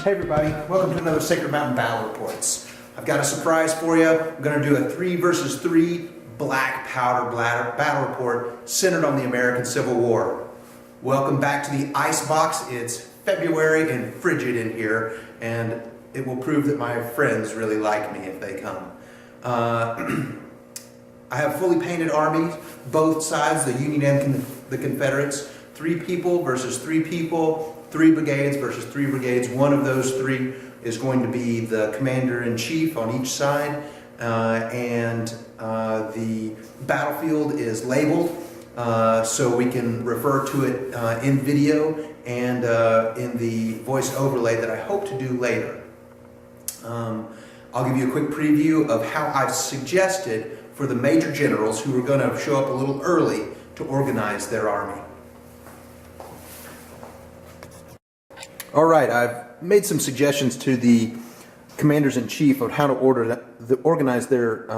Hey everybody, welcome to another Sacred Mountain Battle Reports. I've got a surprise for you. I'm going to do a 3 versus 3 black powder battle report centered on the American Civil War. Welcome back to the ice box. It's February and frigid in here, and it will prove that my friends really like me if they come. I have fully painted armies, both sides, the Union and the Confederates. 3 people versus 3 people. 3 brigades versus 3 brigades. One of those 3 is going to be the commander-in-chief on each side, and the battlefield is labeled so we can refer to it in video and in the voice overlay that I hope to do later. I'll give you a quick preview of how I've suggested for the major generals who are going to show up a little early to organize their army. All right, I've made some suggestions to the commanders-in-chief of how to organize their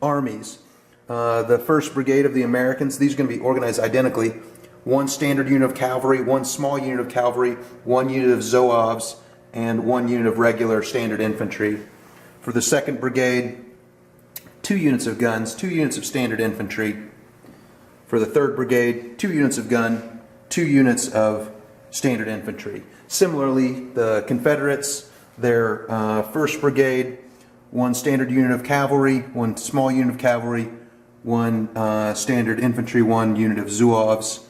armies. The 1st Brigade of the Americans, these are going to be organized identically. 1 standard unit of cavalry, 1 small unit of cavalry, 1 unit of Zouaves, and 1 unit of regular standard infantry. For the 2nd Brigade, 2 units of guns, 2 units of standard infantry. For the 3rd Brigade, 2 units of gun, 2 units of standard infantry. Similarly, the Confederates, their 1st Brigade, 1 standard unit of cavalry, 1 small unit of cavalry, 1 standard infantry, 1 unit of Zouaves.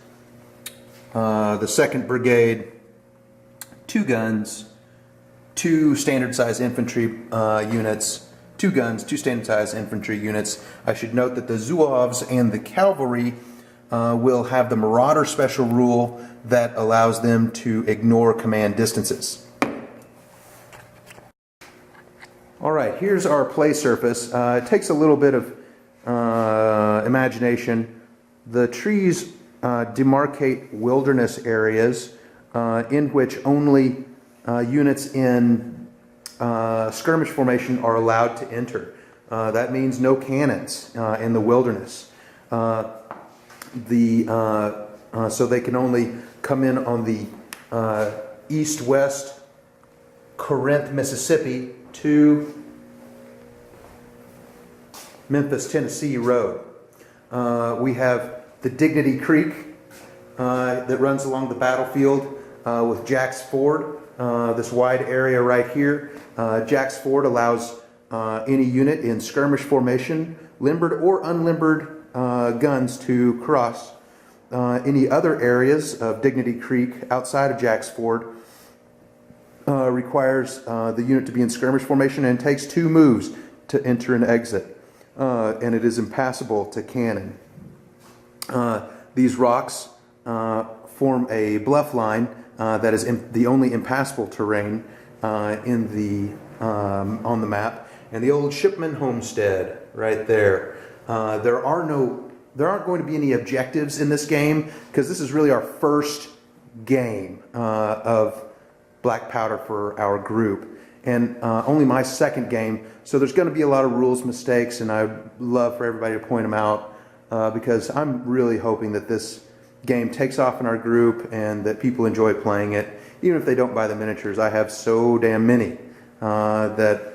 The 2nd Brigade, 2 guns, 2 standard size infantry units, 2 guns, 2 standard size infantry units. I should note that the Zouaves and the cavalry will have the Marauder special rule that allows them to ignore command distances. All right, here's our play surface. It takes a little bit of imagination. The trees demarcate wilderness areas in which only units in skirmish formation are allowed to enter. That means no cannons in the wilderness. So they can only come in on the east-west Corinth, Mississippi to Memphis, Tennessee road. We have the Dignity Creek that runs along the battlefield with Jack's Ford, this wide area right here. Jack's Ford allows any unit in skirmish formation, limbered or unlimbered guns to cross. Any other areas of Dignity Creek outside of Jack's Ford requires the unit to be in skirmish formation and takes 2 moves to enter and exit, and it is impassable to cannon. These rocks form a bluff line that is the only impassable terrain on the map, and the old Shipman Homestead right there. There aren't going to be any objectives in this game because this is really our first game of black powder for our group, and only my 2nd game, so there's going to be a lot of rules mistakes, and I'd love for everybody to point them out because I'm really hoping that this game takes off in our group and that people enjoy playing it, even if they don't buy the miniatures. I have so damn many that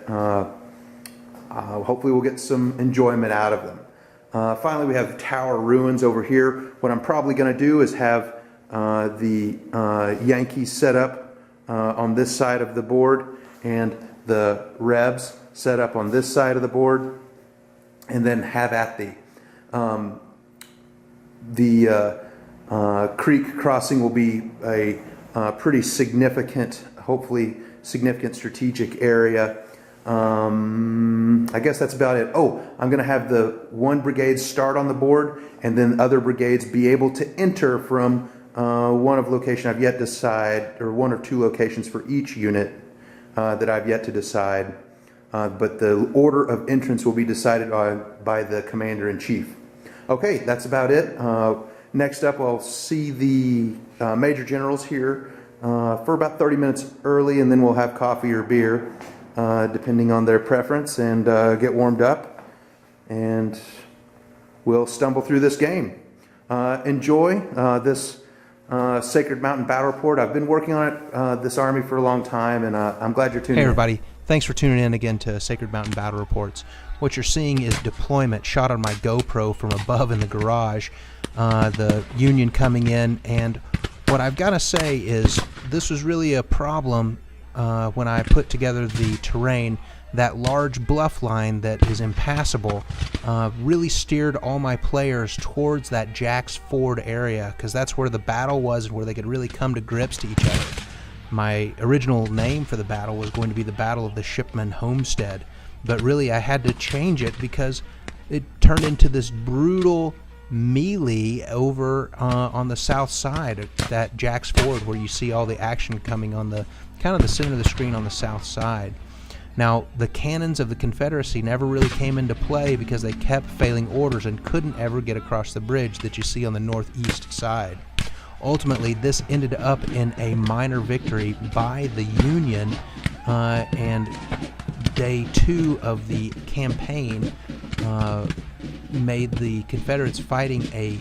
hopefully we'll get some enjoyment out of them. Finally, we have Tower Ruins over here. What I'm probably going to do is have the Yankees set up on this side of the board and the Rebs set up on this side of the board, and then have at the creek crossing will be a pretty significant, hopefully significant strategic area. I guess that's about it. Oh, I'm going to have the 1 brigade start on the board, and then other brigades be able to enter from one of location I've yet to decide, or 1 or 2 locations for each unit that I've yet to decide. But the order of entrance will be decided by the commander-in-chief. Okay, that's about it. Next up, I'll see the major generals here for about 30 minutes early, and then we'll have coffee or beer, depending on their preference, and get warmed up, and we'll stumble through this game. Enjoy this Sacred Mountain Battle Report. I've been working on it, this Army, for a long time, and I'm glad you're tuning in. Hey everybody, thanks for tuning in again to Sacred Mountain Battle Reports. What you're seeing is deployment shot on my GoPro from above in the garage, the Union coming in, and what I've got to say is this was really a problem when I put together the terrain. That large bluff line that is impassable really steered all my players towards that Jack's Ford area, because that's where the battle was and where they could really come to grips to each other. My original name for the battle was going to be the Battle of the Shipman Homestead, but really I had to change it because it turned into this brutal melee over on the south side of that Jack's Ford, where you see all the action coming on the kind of the center of the screen on the south side. Now, the cannons of the Confederacy never really came into play because they kept failing orders and couldn't ever get across the bridge that you see on the northeast side. Ultimately, this ended up in a minor victory by the Union, and day 2 of the campaign made the Confederates fighting a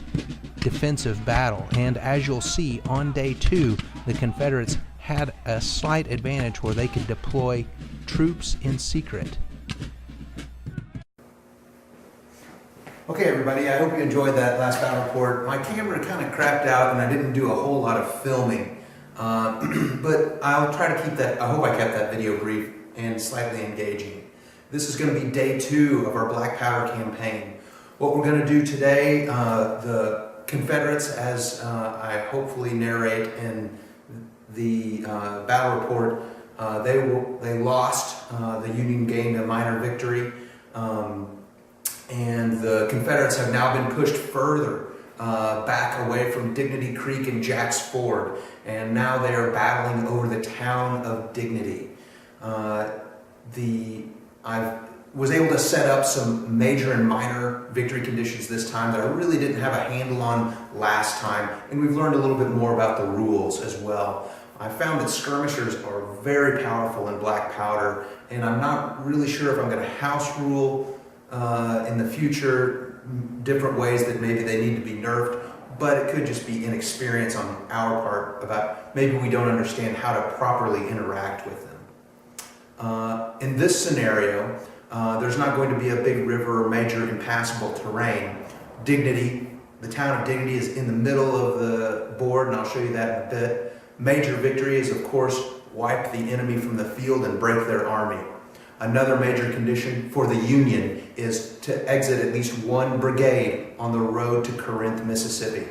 defensive battle. And as you'll see, on day 2, the Confederates had a slight advantage where they could deploy troops in secret. Okay, everybody, I hope you enjoyed that last battle report. My camera kind of crapped out and I didn't do a whole lot of filming, but I'll try to keep that. I hope I kept that video brief and slightly engaging. This is going to be day 2 of our Black Powder campaign. What we're going to do today, the Confederates, as I hopefully narrate in the battle report, they lost. The Union gained a minor victory, and the Confederates have now been pushed further back away from Dignity Creek and Jack's Ford, and now they are battling over the town of Dignity. I was able to set up some major and minor victory conditions this time that I really didn't have a handle on last time, and we've learned a little bit more about the rules as well. I found that skirmishers are very powerful in Black Powder, and I'm not really sure if I'm going to house rule in the future different ways that maybe they need to be nerfed, but it could just be inexperience on our part about maybe we don't understand how to properly interact with them. In this scenario, there's not going to be a big river or major impassable terrain. Dignity, the town of Dignity, is in the middle of the board, and I'll show you that in a bit. Major victory is, of course, wipe the enemy from the field and break their army. Another major condition for the Union is to exit at least 1 brigade on the road to Corinth, Mississippi.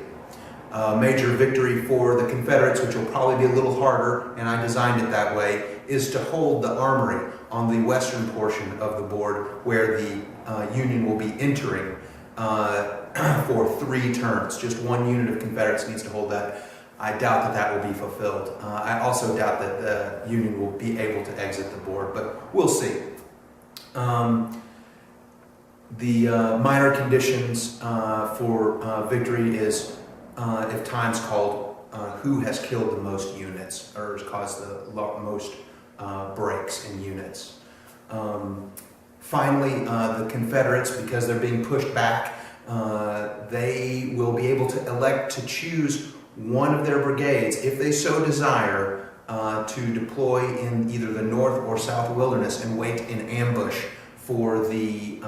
Major victory for the Confederates, which will probably be a little harder, and I designed it that way, is to hold the armory on the western portion of the board, where the Union will be entering for 3 turns. Just 1 unit of Confederates needs to hold that. I doubt that that will be fulfilled. I also doubt that the Union will be able to exit the board, but we'll see. The minor conditions for victory is, if time's called, who has killed the most units or has caused the most breaks in units. Finally, the Confederates, because they're being pushed back, they will be able to elect to choose one of their brigades, if they so desire, to deploy in either the North or South Wilderness and wait in ambush for the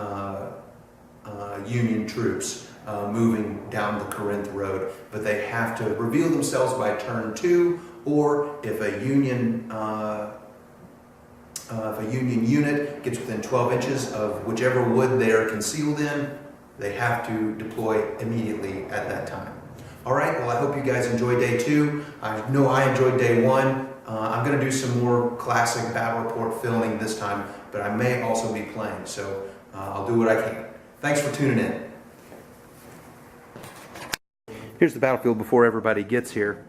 Union troops moving down the Corinth Road. But they have to reveal themselves by turn 2, or if a Union unit gets within 12 inches of whichever wood they are concealed in, they have to deploy immediately at that time. All right, well, I hope you guys enjoyed day 2. I know I enjoyed day 1. I'm going to do some more classic battle report filming this time, but I may also be playing, so I'll do what I can. Thanks for tuning in. Here's the battlefield before everybody gets here.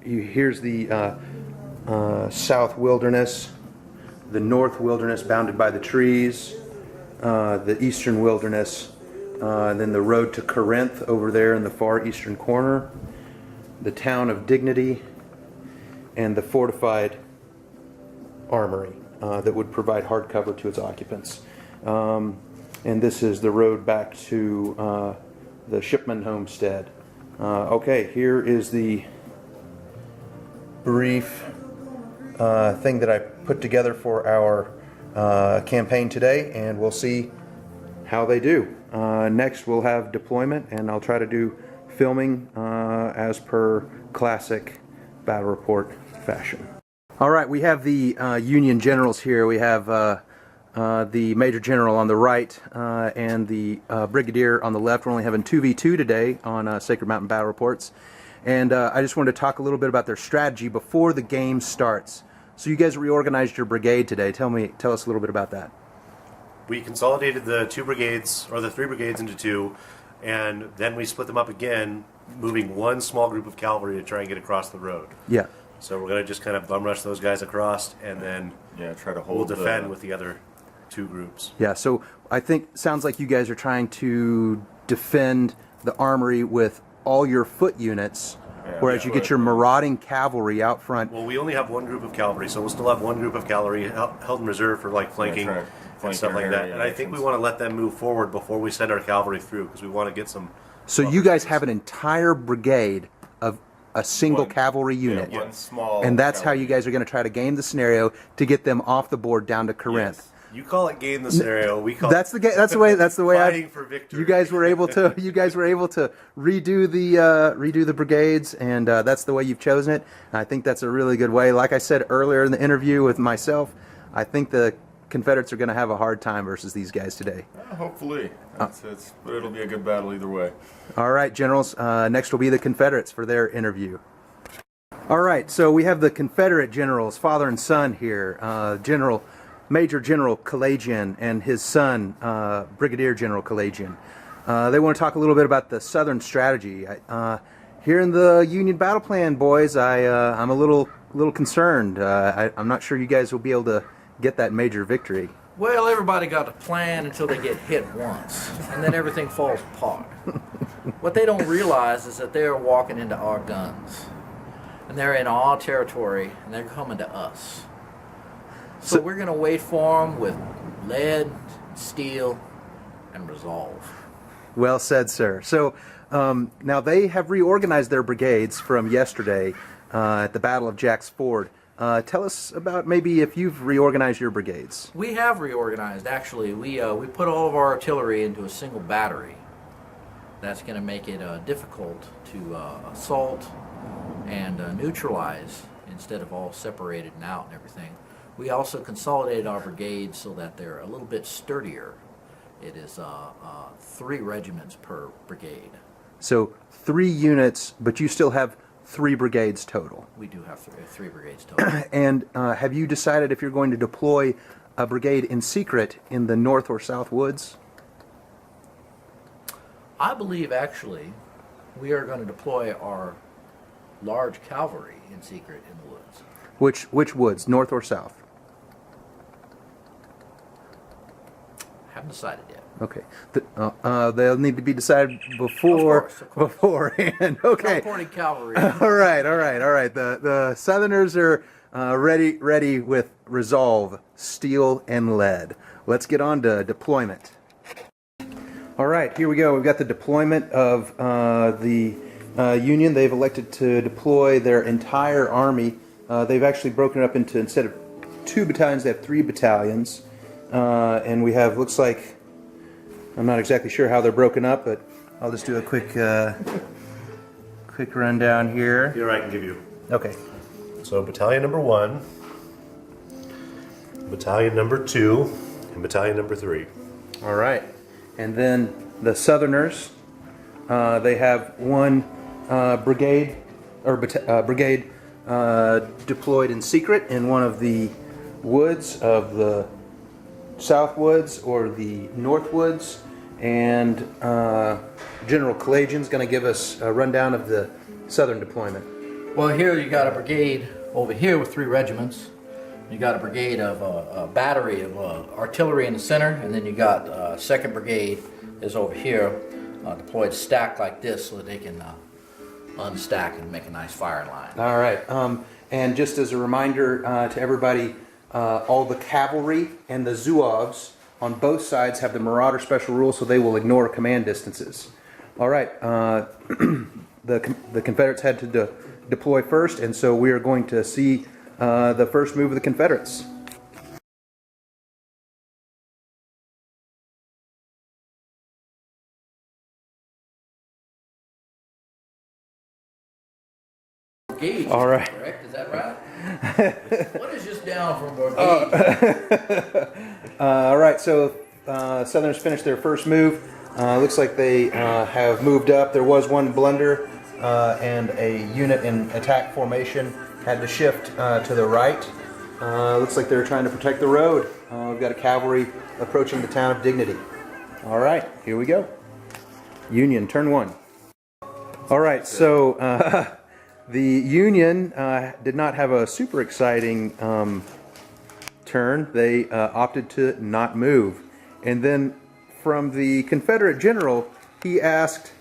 Here's the South Wilderness, the North Wilderness bounded by the trees, the Eastern Wilderness, then the road to Corinth over there in the far eastern corner, the town of Dignity, and the fortified armory that would provide hard cover to its occupants. And this is the road back to the Shipman Homestead Okay, here is the brief thing that I put together for our campaign today, and we'll see how they do. Next, we'll have deployment, and I'll try to do filming as per classic battle report fashion. All right, we have the Union generals here. We have the Major General on the right and the Brigadier on the left. We're only having 2v2 today on Sacred Mountain Battle Reports. And I just wanted to talk a little bit about their strategy before the game starts. So you guys reorganized your brigade today. Tell us a little bit about that. We consolidated the three brigades into two, and then we split them up again, moving one small group of cavalry to try and get across the road. Yeah. So we're going to just kind of bum rush those guys across, and then try to hold. We'll defend with the other two groups. Yeah. So I think sounds like you guys are trying to defend the armory with all your foot units, whereas you get your marauding cavalry out front. Well, we only have one group of cavalry, so we'll still have one group of cavalry held in reserve for like flanking and stuff like that. And I think we want to let them move forward before we send our cavalry through, because we want to get some. So you guys have an entire brigade of a single cavalry unit, one small, and that's how you guys are going to try to game the scenario to get them off the board down to Corinth. Yes. You call it game the scenario. We call that's the way. That's the way. Fighting for victory. You guys were able to. You guys were able to redo the brigades, and that's the way you've chosen it. And I think that's a really good way. Like I said earlier in the interview with myself, I think the Confederates are going to have a hard time versus these guys today. Hopefully, but it'll be a good battle either way. All right, generals. Next will be the Confederates for their interview. All right, so we have the Confederate generals, father and son here. Major General Kalajian and his son, Brigadier General Kalajian. They want to talk a little bit about the Southern strategy. Here in the Union battle plan, boys, I'm a little concerned. I'm not sure you guys will be able to get that major victory. Well, everybody got a plan until they get hit once, and then everything falls apart. What they don't realize is that they're walking into our guns, and they're in our territory, and they're coming to us. So we're going to wait for them with lead, steel, and resolve. Well said, sir. So now they have reorganized their brigades from yesterday at the Battle of Jack's Ford. Tell us about maybe if you've reorganized your brigades. We have reorganized, actually. We put all of our artillery into a single battery. That's going to make it difficult to assault and neutralize instead of all separated and out and everything. We also consolidated our brigades so that they're a little bit sturdier. It is 3 regiments per brigade. So 3 units, but you still have 3 brigades total. We do have three brigades total. And have you decided if you're going to deploy a brigade in secret in the north or south woods? I believe, actually, we are going to deploy our large cavalry in secret in the woods. Which woods, north or south? Haven't decided yet. Okay. They'll need to be decided beforehand. Okay. Teleporting cavalry. All right. The Southerners are ready with resolve, steel and lead. Let's get on to deployment. All right, here we go. We've got the deployment of the Union. They've elected to deploy their entire army. They've actually broken it up into, instead of 2 battalions, they have 3 battalions. And we have, looks like, I'm not exactly sure how they're broken up, but I'll just do a quick rundown here. Here I can give you. Okay. So battalion number 1, battalion number 2, and battalion number 3. All right. And then the Southerners, they have 1 brigade deployed in secret in one of the woods of the South Woods or the North Woods, and General Kalajian's going to give us a rundown of the Southern deployment. Well, here you got a brigade over here with 3 regiments. You got a brigade of a battery of artillery in the center, and then you got 2nd Brigade is over here, deployed stacked like this so that they can unstack and make a nice firing line. All right. And just as a reminder to everybody, all the cavalry and the Zouaves on both sides have the Marauder special rule, so they will ignore command distances. All right. The Confederates had to deploy first, and so we are going to see the first move of the Confederates. Gauge. All right. Correct? Is that right? What is just down from our gauge? All right, so Southerners finished their first move. Looks like they have moved up. There was one blunder, and a unit in attack formation had to shift to the right. Looks like they're trying to protect the road. We've got a cavalry approaching the town of Dignity. All right, here we go. Union, turn 1. All right, so the Union did not have a super exciting turn. They opted to not move. And then from the Confederate general, he asked,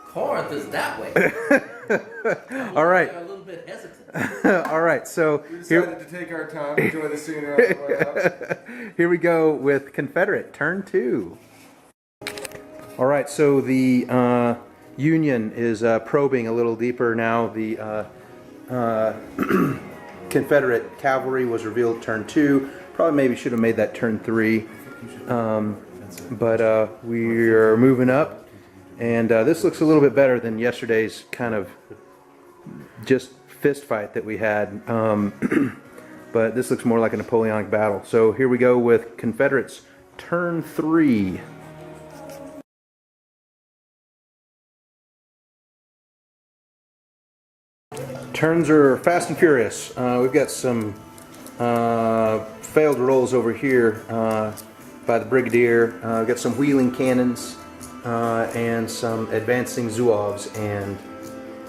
Corinth is that way. all right. A little bit hesitant. All right, so We decided to take our time, enjoy the scenery. here we go with Confederate, turn 2. All right, so the Union is probing a little deeper now. The Confederate cavalry was revealed turn 2. Probably maybe should have made that turn 3. But we are moving up, and this looks a little bit better than yesterday's kind of just fist fight that we had. But this looks more like a Napoleonic battle. So here we go with Confederates turn 3. Turns are fast and furious. We've got some failed rolls over here by the Brigadier. We've got some wheeling cannons and some advancing Zouaves and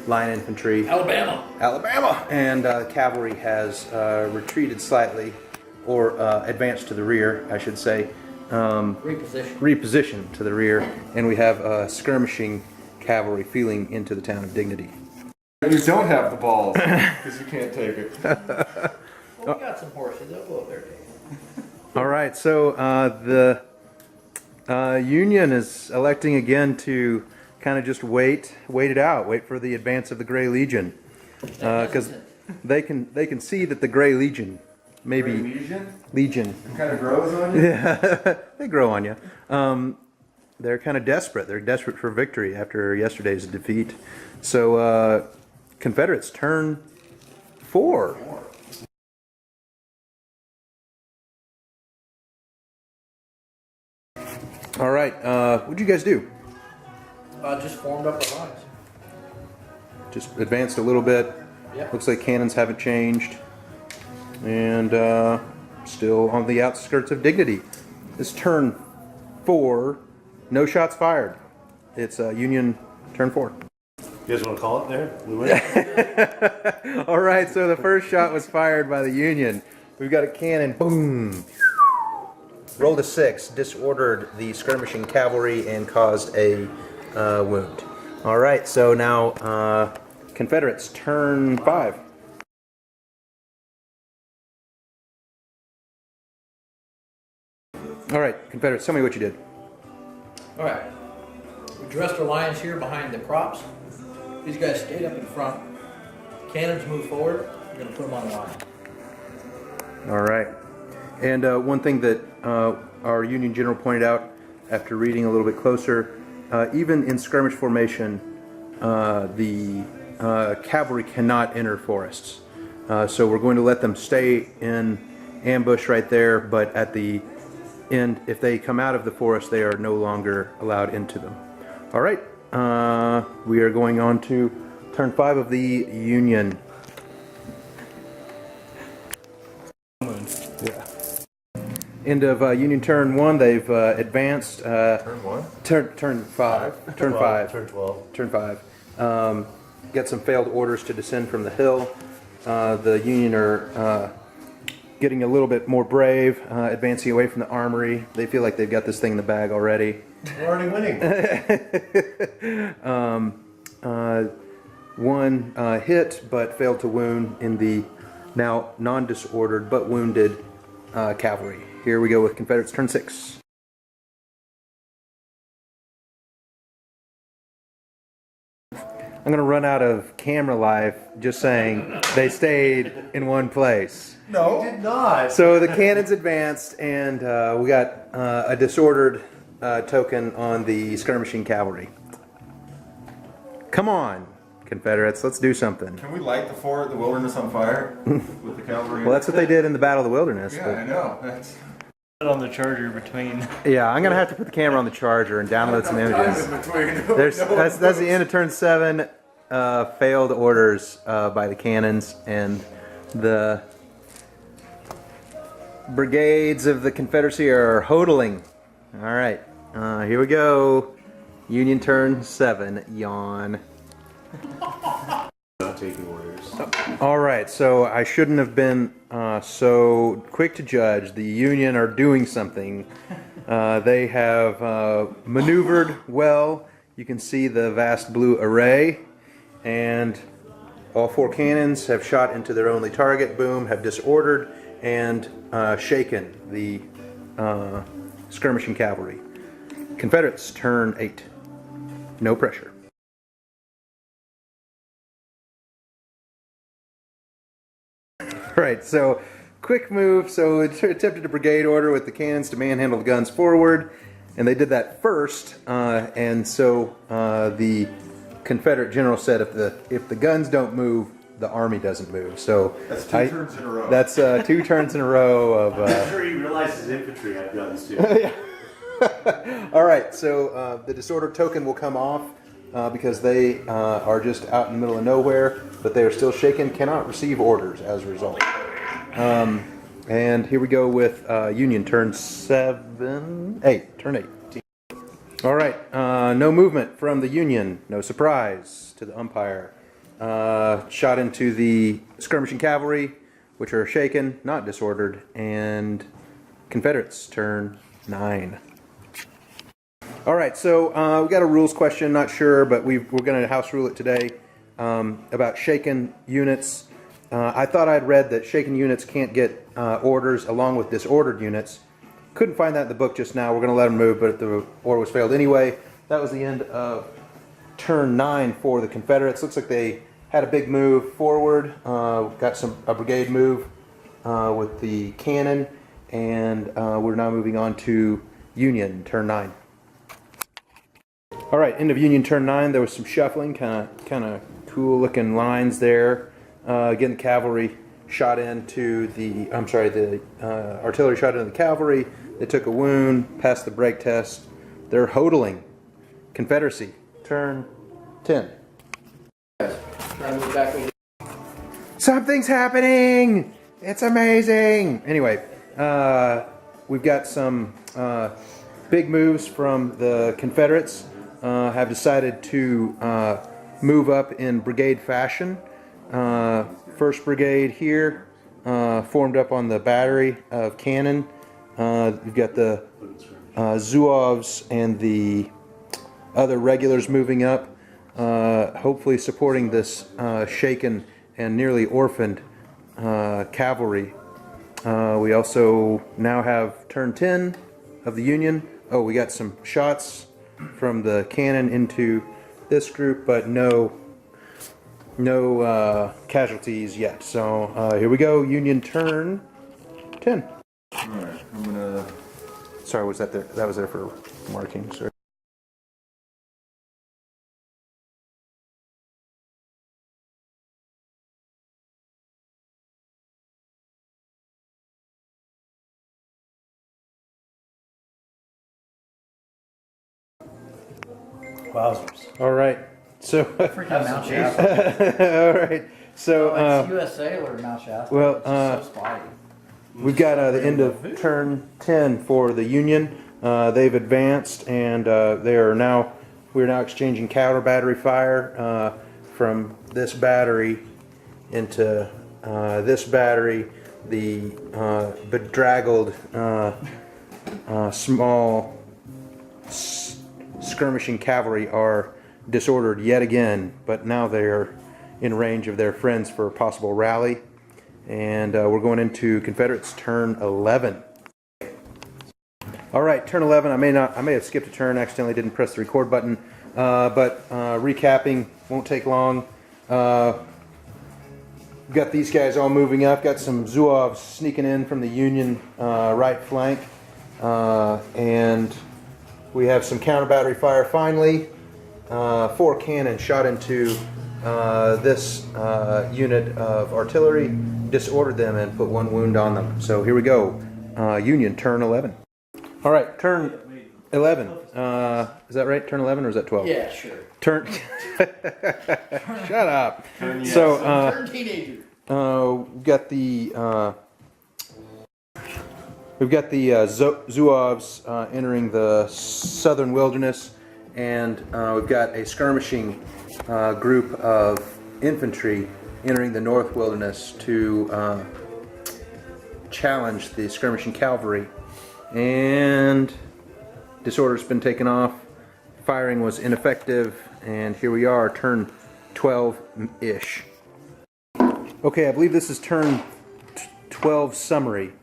line infantry. Alabama! And cavalry has retreated slightly, or advanced to the rear, I should say. Repositioned to the rear. And we have skirmishing cavalry feeling into the town of Dignity. You don't have the balls, because you can't take it. Well, we got some horses. They'll go up there. All right, so the Union is electing again to kind of just wait it out, wait for the advance of the Gray Legion, because they can see that the Gray Legion, maybe Legion, It kind of grows on you? yeah, they grow on you. They're kind of desperate. They're desperate for victory after yesterday's defeat. So Confederates turn 4. All right, what'd you guys do? Just formed up the lines. Just advanced a little bit. Yeah. Looks like cannons haven't changed. And still on the outskirts of Dignity. This turn 4, no shots fired. It's Union turn 4. You guys want to call it there? We win? All right, so the first shot was fired by the Union. We've got a cannon, boom. Rolled a 6, disordered the skirmishing cavalry and caused a wound. All right, so now Confederates turn 5. All right, Confederates, tell me what you did. All right. We dressed our lines here behind the crops. These guys stayed up in front. Cannons move forward. We're going to put them on the line. All right. And one thing that our Union general pointed out after reading a little bit closer, even in skirmish formation, the cavalry cannot enter forests. So we're going to let them stay in ambush right there, but at the end, if they come out of the forest, they are no longer allowed into them. All right. We are going on to turn 5 of the Union. Yeah. End of Union turn 1. They've advanced. Turn 1? Turn 5. Turn 5. Turn 12. Turn 5. Got some failed orders to descend from the hill. The Union are getting a little bit more brave, advancing away from the armory. They feel like they've got this thing in the bag already. We're already winning. One hit but failed to wound in the now non-disordered but wounded cavalry. Here we go with Confederates turn 6. I'm going to run out of camera life just saying they stayed in one place. No. Did not. So the cannons advanced, and we got a disordered token on the skirmishing cavalry. Come on, Confederates, let's do something. Can we light the fort, the wilderness, on fire with the cavalry? Well, that's what they did in the Battle of the Wilderness. Yeah, I know. That's On the charger between. Yeah, I'm gonna have to put the camera on the charger and download some images. That's the end of turn 7. Failed orders by the cannons, and the brigades of the Confederacy are hodling. All right, here we go. Union turn 7. Yawn. Not taking orders. All right, so I shouldn't have been so quick to judge. The Union are doing something. They have maneuvered well. You can see the vast blue array, and all 4 cannons have shot into their only target. Boom, have disordered and shaken the skirmishing cavalry. Confederates, turn 8. No pressure. Right, so quick move. So it attempted a brigade order with the cannons to manhandle the guns forward, and they did that first. And so the Confederate general said, if the guns don't move, the army doesn't move. So That's 2 turns in a row. That's 2 turns in a row of. I'm sure he realized his infantry had guns too. All right, so the disorder token will come off because they are just out in the middle of nowhere, but they are still shaken, cannot receive orders as a result. And here we go with Union turn 8, turn 8. All right, no movement from the Union, no surprise to the umpire. Shot into the skirmishing cavalry, which are shaken, not disordered, and Confederates turn 9. All right, so we got a rules question, not sure, but we're going to house rule it today about shaken units. I thought I'd read that shaken units can't get orders along with disordered units. Couldn't find that in the book just now. We're going to let them move, but the order was failed anyway. That was the end of turn 9 for the Confederates. Looks like they had a big move forward. Got a brigade move with the cannon, and we're now moving on to Union turn 9. All right, end of Union turn 9. There was some shuffling, kind of cool looking lines there. Again, the cavalry shot into the artillery shot into the cavalry. They took a wound, passed the break test. They're hodling. Confederacy, turn 10. Something's happening! It's amazing! Anyway, we've got some big moves from the Confederates. Have decided to move up in brigade fashion. First Brigade here, formed up on the battery of cannon. You've got the Zouaves and the other regulars moving up, hopefully supporting this shaken and nearly orphaned cavalry. We also now have turn 10 of the Union. Oh, we got some shots from the cannon into this group, but no casualties yet. So here we go. Union turn 10. All right, I'm gonna. Sorry, was that there? That was there for marking. Sorry. Wowzers. All right. So. Freaking Mount Shasta. All right. So. It's USA or Mount Shasta. well, It's just so spotty. We've got the end of turn 10 for the Union. They've advanced, and we're now exchanging counter battery fire from this battery into this battery. The bedraggled small skirmishing cavalry are disordered yet again, but now they're in range of their friends for a possible rally. And we're going into Confederates turn 11. All right, turn 11. I may have skipped a turn. Accidentally didn't press the record button. But recapping won't take long. Got these guys all moving up. Got some Zouaves sneaking in from the Union right flank, and we have some counter battery fire. Finally, 4 cannons shot into this unit of artillery, disordered them, and put 1 wound on them. So here we go. Union, turn 11. All right, turn 11. Is that right? Turn 11 or is that 12? Yeah, sure. Turn. Shut up. Turn teenager. We've got the Zouaves entering the southern wilderness, and we've got a skirmishing group of infantry entering the north wilderness to challenge the skirmishing cavalry. And disorder's been taken off. Firing was ineffective, and here we are, turn 12-ish. Okay, I believe this is turn 12 summary.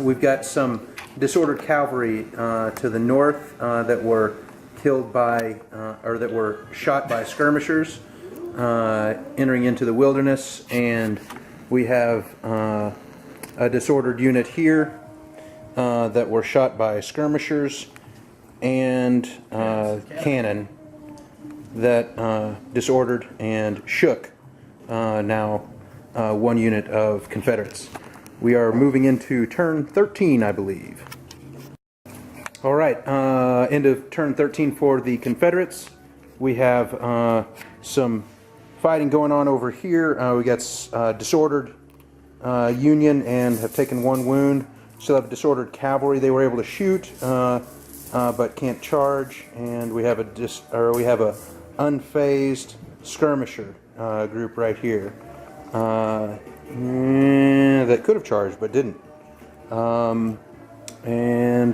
We've got some disordered cavalry to the north that were killed by, or that were shot by skirmishers entering into the wilderness, and we have a disordered unit here that were shot by skirmishers, and cannon that disordered and shook now 1 unit of Confederates. We are moving into turn 13, I believe. All right, end of turn 13 for the Confederates. We have some fighting going on over here. We got disordered Union and have taken 1 wound. Still have disordered cavalry. They were able to shoot, but can't charge. And we have a unfazed skirmisher group right here that could have charged but didn't. And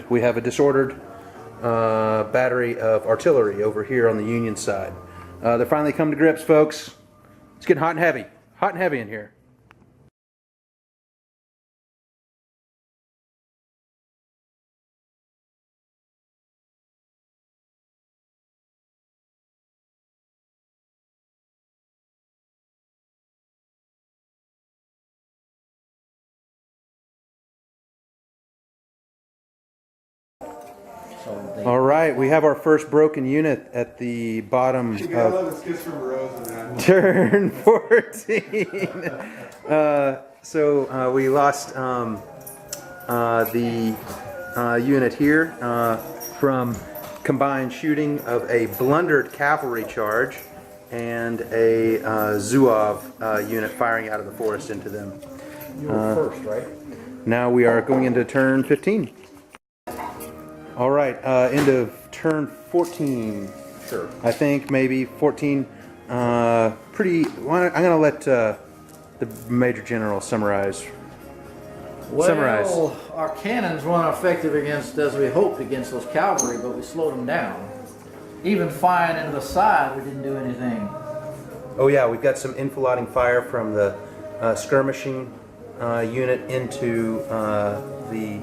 we have a disordered battery of artillery over here on the Union side. They're finally come to grips, folks. It's getting hot and heavy. Hot and heavy in here. All right, we have our first broken unit at the bottom of turn 14. So we lost the unit here from combined shooting of a blundered cavalry charge and a Zouave unit firing out of the forest into them. You were first, right? Now we are going into turn 15. All right, end of turn 14. Sure. I think maybe 14. I'm going to let the Major General summarize. Well, our cannons weren't effective against, as we hoped, against those cavalry, but we slowed them down. Even firing into the side, we didn't do anything. Oh yeah, we've got some infiltrating fire from the skirmishing unit into the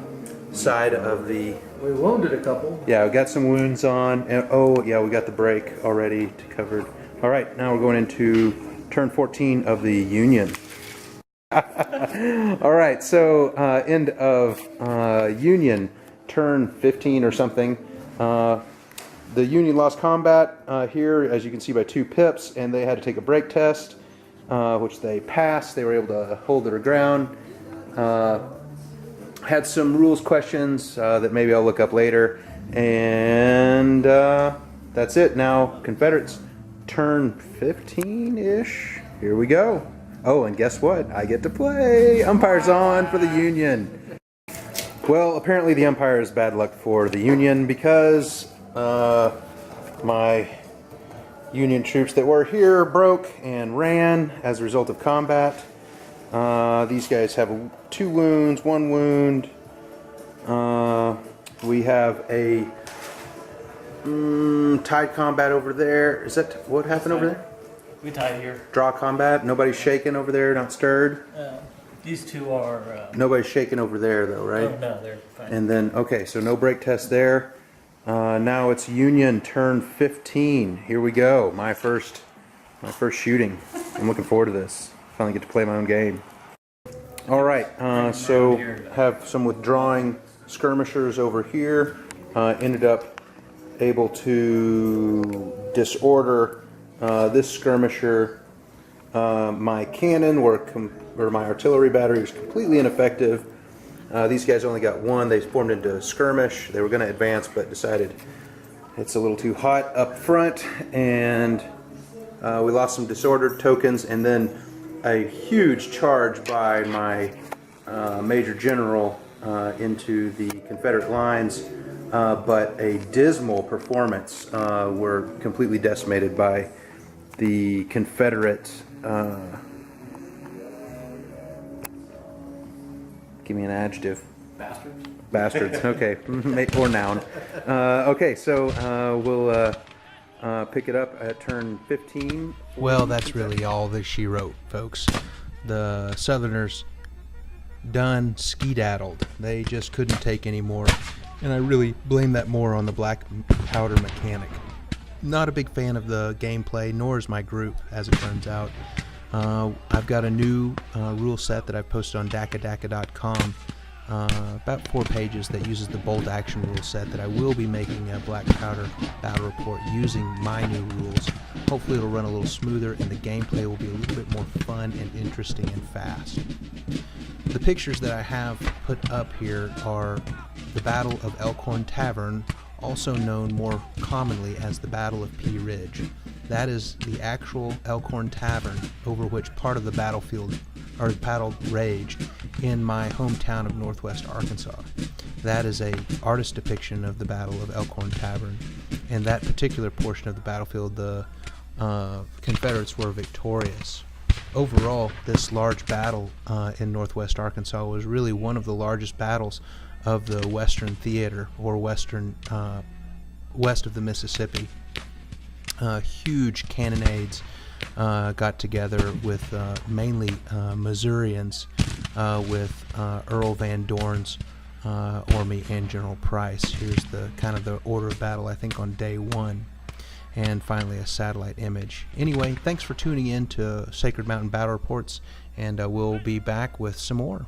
side of the... We wounded a couple. Yeah, we got some wounds on. And, oh yeah, we got the break already covered. All right, now we're going into turn 14 of the Union. All right, so end of Union, turn 15 or something. The Union lost combat here, as you can see, by 2 pips, and they had to take a break test, which they passed. They were able to hold their ground. Had some rules questions that maybe I'll look up later, and that's it. Now Confederates, turn 15-ish. Here we go. Oh, and guess what? I get to play. Umpire's on for the Union. Well, apparently the umpire is bad luck for the Union because my Union troops that were here broke and ran as a result of combat. These guys have 2 wounds, 1 wound. We have a tied combat over there. Is that what happened over there? We tied here. Draw combat. Nobody's shaken over there, not stirred. These two are. Nobody's shaking over there though, right? Oh no, they're fine. And then, okay, so no brake test there. Now it's Union turn 15. Here we go. My first shooting. I'm looking forward to this. Finally get to play my own game. All right, so have some withdrawing skirmishers over here. Ended up able to disorder this skirmisher. My cannon or my artillery battery was completely ineffective. These guys only got one. They formed into a skirmish. They were going to advance, but decided it's a little too hot up front, and we lost some disordered tokens, and then a huge charge by my Major General into the Confederate lines, but a dismal performance. Were completely decimated by the Confederate. Give me an adjective. Bastards. Bastards. Okay, or noun. Okay, so we'll pick it up at turn 15. Well, that's really all that she wrote, folks. The Southerners done skedaddled. They just couldn't take any more, and I really blame that more on the black powder mechanic. Not a big fan of the gameplay, nor is my group, as it turns out. I've got a new rule set that I've posted on dakadaka.com, about 4 pages, that uses the bolt action rule set that I will be making a black powder battle report using my new rules. Hopefully it'll run a little smoother and the gameplay will be a little bit more fun and interesting and fast. The pictures that I have put up here are the Battle of Elkhorn Tavern, also known more commonly as the Battle of Pea Ridge. That is the actual Elkhorn Tavern over which part of the battlefield or battle raged in my hometown of Northwest Arkansas. That is a artist depiction of the Battle of Elkhorn Tavern. In that particular portion of the battlefield, the Confederates were victorious. Overall, this large battle in Northwest Arkansas was really one of the largest battles of the Western Theater, or Western west of the Mississippi. Huge cannonades got together with mainly Missourians, with Earl Van Dorn's army and General Price. Here's the kind of the order of battle, I think, on day 1. And finally a satellite image. Anyway, thanks for tuning in to Sacred Mountain Battle Reports, and we'll be back with some more.